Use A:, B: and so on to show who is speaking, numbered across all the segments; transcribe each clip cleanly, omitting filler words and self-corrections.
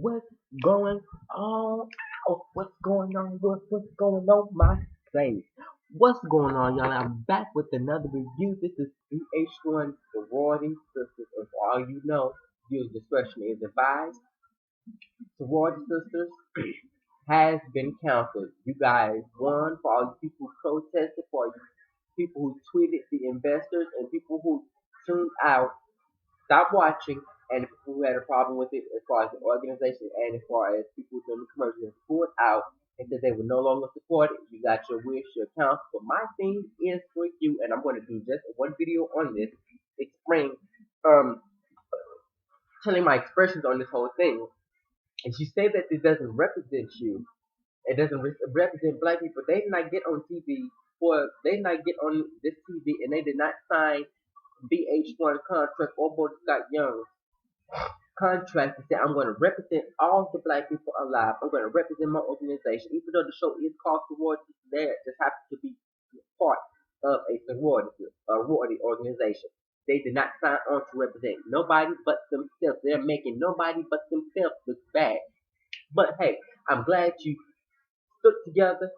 A: What's going on? Oh, what's going on? What's going on, my face? What's going on, y'all? I'm back with another review. This is Vh1 Sorority Sisters. And for all you know, viewer discretion is advised. Sorority Sisters has been canceled. You guys won for all you people who protested, for you people who tweeted the investors, and people who tuned out. Stop watching, and people who had a problem with it as far as the organization and as far as people doing the commercials pulled out and said they would no longer support it. You got your wish, your count. But my thing is for you, and I'm going to do just one video on this, explaining, telling my expressions on this whole thing. And she said that it doesn't represent you. It doesn't represent black people. They did not get on TV they did not get on this TV, and they did not sign Vh1 contract or Boyd Scott Young contract to say I'm going to represent all the black people alive. I'm going to represent my organization, even though the show is called Sorority. There just happens to be part of a sorority organization. They did not sign on to represent nobody but themselves. They're making nobody but themselves look bad. But hey, I'm glad you stood together,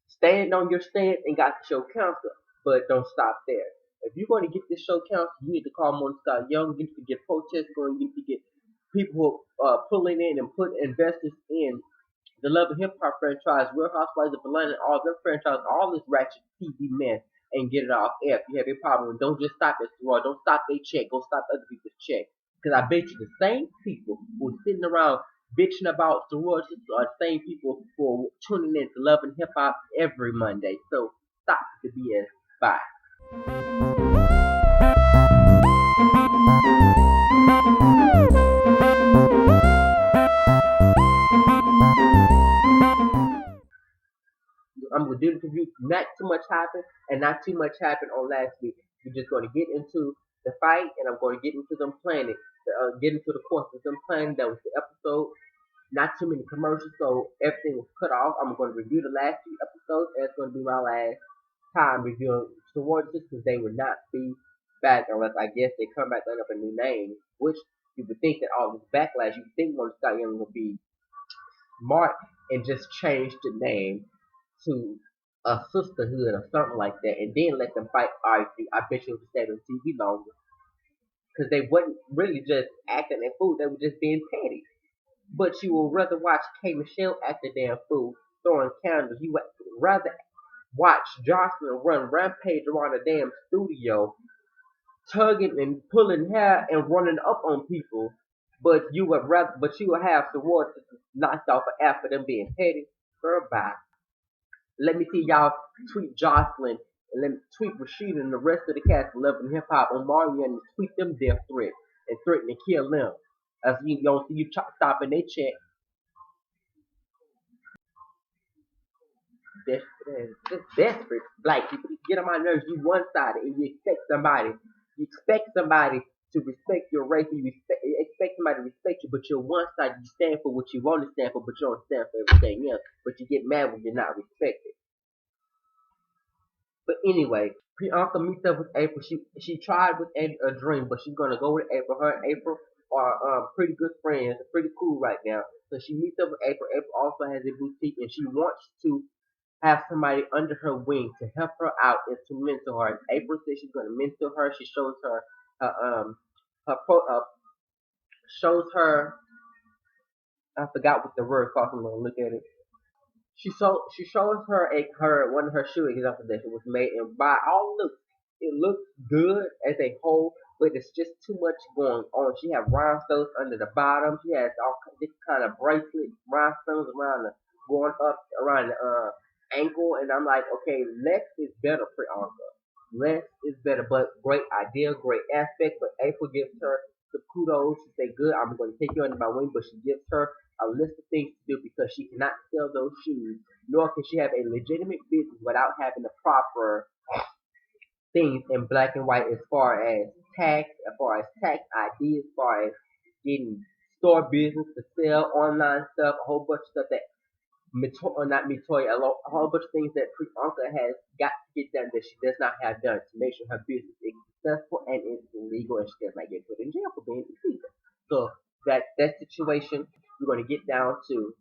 A: stand on your stance, and got the show canceled. But don't stop there. If you're going to get this show canceled, you need to call Boyd Scott Young. You need to get protests going. You need to get people pulling in and put investors in the Love and Hip Hop franchise, Real Housewives of Atlanta, all their franchise, all this ratchet TV mess, and get it off air. If you have a problem, don't just stop at Sorority. Don't stop their check. Go stop other people's check. Because I bet you the same people who are sitting around bitching about sorority are the same people who are tuning in to Love and Hip Hop every Monday. So stop the BS. Bye. I'm gonna do the review. Not too much happened, and not too much happened on last week. We're just gonna get into the fight, and I'm gonna get into them planning, get into the course of them planning. That was the episode. Not too many commercials, so everything was cut off. I'm gonna review the last few episodes, and it's gonna be my last time reviewing sororities because they would not be back unless I guess they come back under a new name. Which you would think that all this backlash, you would think Boyd Scott Young would be smart and just change the name to a sisterhood or something like that, and then let them fight. I bet you would stay on TV longer because they wasn't really just acting a fool; they were just being petty. But you would rather watch K. Michelle act a damn fool, throwing candles. You would rather watch Jocelyn run rampage around a damn studio, tugging and pulling hair and running up on people. But you would have sororities knocked off after them being petty. Girl, bye. Let me see y'all tweet Jocelyn and let me tweet Rashida and the rest of the cast of Love and Hip Hop on Mario and tweet them death threats and threaten to kill them. As you don't see you stopping they check. Just desperate. Like you get on my nerves, you one sided and you expect somebody to respect your race, you expect somebody to respect you, but you're one sided, you stand for what you want to stand for, but you don't stand for everything else. But you get mad when you're not respected. But anyway, Priyanka meets up with April. She tried with a Dream, but she's gonna go with April. Her and April are pretty good friends, pretty cool right now. So she meets up with April. April also has a boutique, and she wants to have somebody under her wing to help her out and to mentor her. And April says she's gonna mentor her. She shows her her pro shows her. I forgot what the word called. I'm gonna look at it. She shows her one of her shoe examples that was made, and by all looks, it looks good as a whole, but it's just too much going on. She has rhinestones under the bottom. She has all this kind of bracelet rhinestones around going up around the ankle, and I'm like, okay, less is better, Priyanka. Less is better, but great idea, great aspect. But April gives her some kudos. She say, good, I'm going to take you under my wing, but she gives her a list of things to do because she cannot sell those shoes, nor can she have a legitimate business without having the proper things in black and white as far as tax ID, as far as getting store business to sell, online stuff, a whole bunch of stuff that not Mitoya, a whole bunch of things that Priyanka has got to get done that she does not have done to make sure her business is successful and is legal and she does not get put in jail for being illegal. So that situation, we're gonna get down to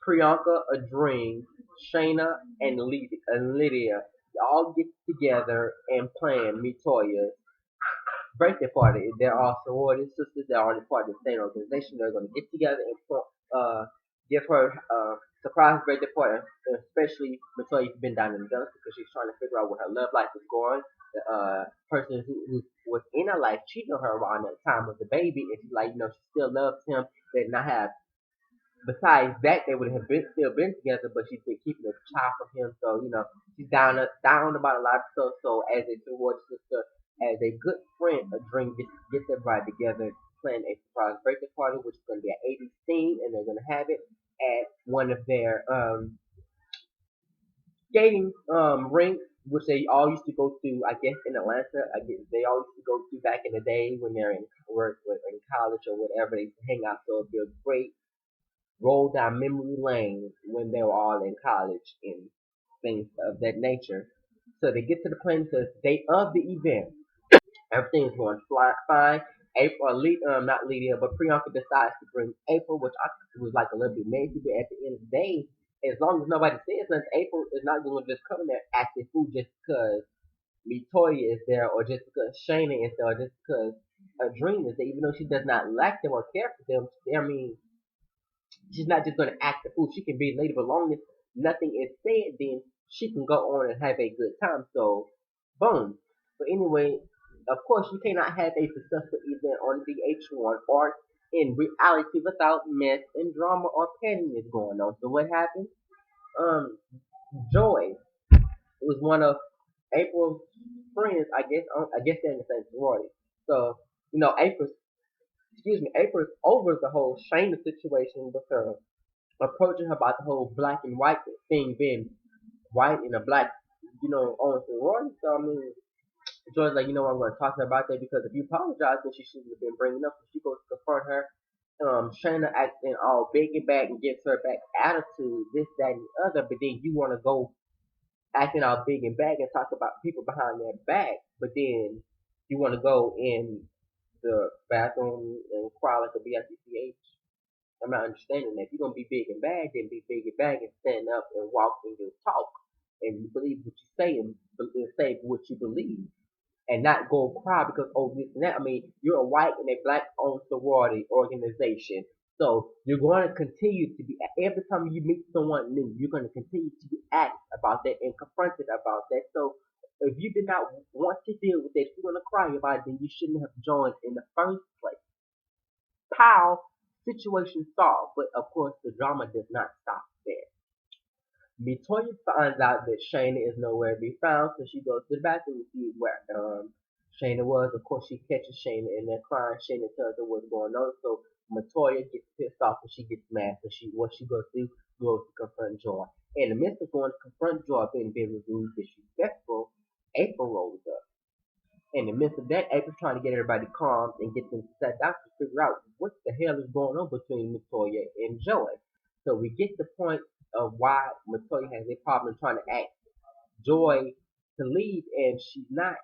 A: Priyanka, Adrene, Shayna, and Lydia. All get together and plan Mitoya's birthday party. They're all sorority sisters. They're all part of the same organization. They're going to get together and give her a surprise birthday party. Especially Matoya's been down in the dust because she's trying to figure out where her love life is going. The person who was in her life cheated on her around that time with the baby, and she's like, she still loves him. They did not have. Besides that, they would have still been together, but she's been keeping a child from him. So she's down about a lot of stuff. So as a sorority sister, as a good friend, a dream gets everybody together, plan a surprise birthday party, which is going to be at 80 scene, and they're going to have it at one of their skating rinks, which they all used to go to. I guess in Atlanta, I guess they all used to go to back in the day when they're in work, in college or whatever. They used to hang out. So it'd be a great roll down memory lane when they were all in college and things of that nature. So they get to the plan to the date of the event. Everything's going fine. April, not Lydia, but Priyanka decides to bring April, which I was like a little bit messy, but at the end of the day, as long as nobody says nothing, April is not going to just come in there acting fool just because Latoya is there, or just because Shayna is there, or just because a dream is there, even though she does not like them or care for them. I mean, she's not just going to act the fool. She can be lady, but long as nothing is said, then she can go on and have a good time. So, boom. But anyway, of course, you cannot have a successful event on Vh1 or in reality without mess and drama or pettiness going on. So what happened? Um, Joy was one of April's friends. I guess they're in the same sorority. So April, excuse me, April's over the whole Shayna situation with her approaching her about the whole black and white thing being white and a black, on sorority. So I mean, Joy's like, I'm going to talk to her about that because if you apologize, then she shouldn't have been bringing up. So she goes to confront her. Shayna acting all big and bad and gives her back attitude, this, that, and the other. But then you want to go acting all big and bad and talk about people behind their back. But then you want to go in the bathroom and cry like a bitch. I'm not understanding that. If you're gonna be big and bad, then be big and bad and stand up and walk and just talk and you believe what you say and say what you believe and not go cry because this and that. I mean, you're a white and a black owned sorority organization. So you're going to continue to be every time you meet someone new, you're going to continue to be asked about that and confronted about that. So if you did not want to deal with that, you're going to cry about it, then you shouldn't have joined in the first place. Pow, situation solved. But of course, the drama does not stop there. Victoria finds out that Shayna is nowhere to be found, so she goes to the bathroom to see where Shayna was. Of course, she catches Shayna in there crying. Shayna tells her what's going on, so Matoya gets pissed off and she gets mad. So what she goes to do, goes to confront Joy. In the midst of going to confront Joy being very rude, disrespectful, April rolls up. In the midst of that, April's trying to get everybody calm and get them set down to figure out what the hell is going on between Matoya and Joy. So we get the point of why Matoya has a problem trying to act Joy to leave, and she's not.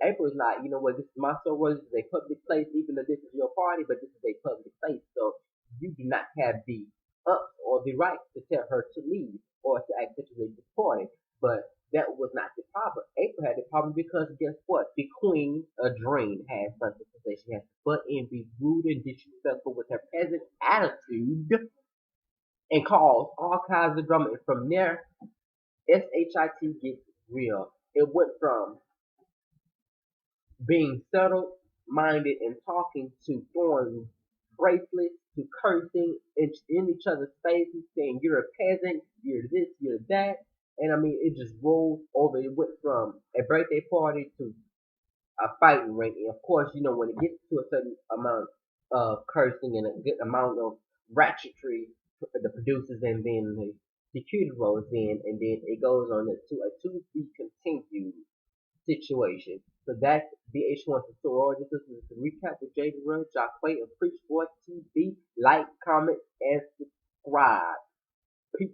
A: April is not. You know what? This is my sorority. This is a public place, even though this is your party, but this is a public place. So you do not have the or the right to tell her to leave or to act such a party. But that was not the problem. April had the problem because guess what? The queen, Adrene, had something to say. She has to butt in, be rude and disrespectful with her peasant attitude and cause all kinds of drama. And from there, SHIT gets real. It went from being settled minded and talking to throwing bracelets to cursing in each other's faces, saying you're a peasant, you're this, you're that. And I mean, it just rolled over. It went from a birthday party to a fighting ring. And of course, when it gets to a certain amount of cursing and a good amount of ratchetry, the producers and then the security rolls in, and then it goes on to a to be continued situation. So that's VH1 to Sorority. This is the recap with J.DAREL, Jacquay, and Preach for TV. Like, comment, and subscribe. Peace.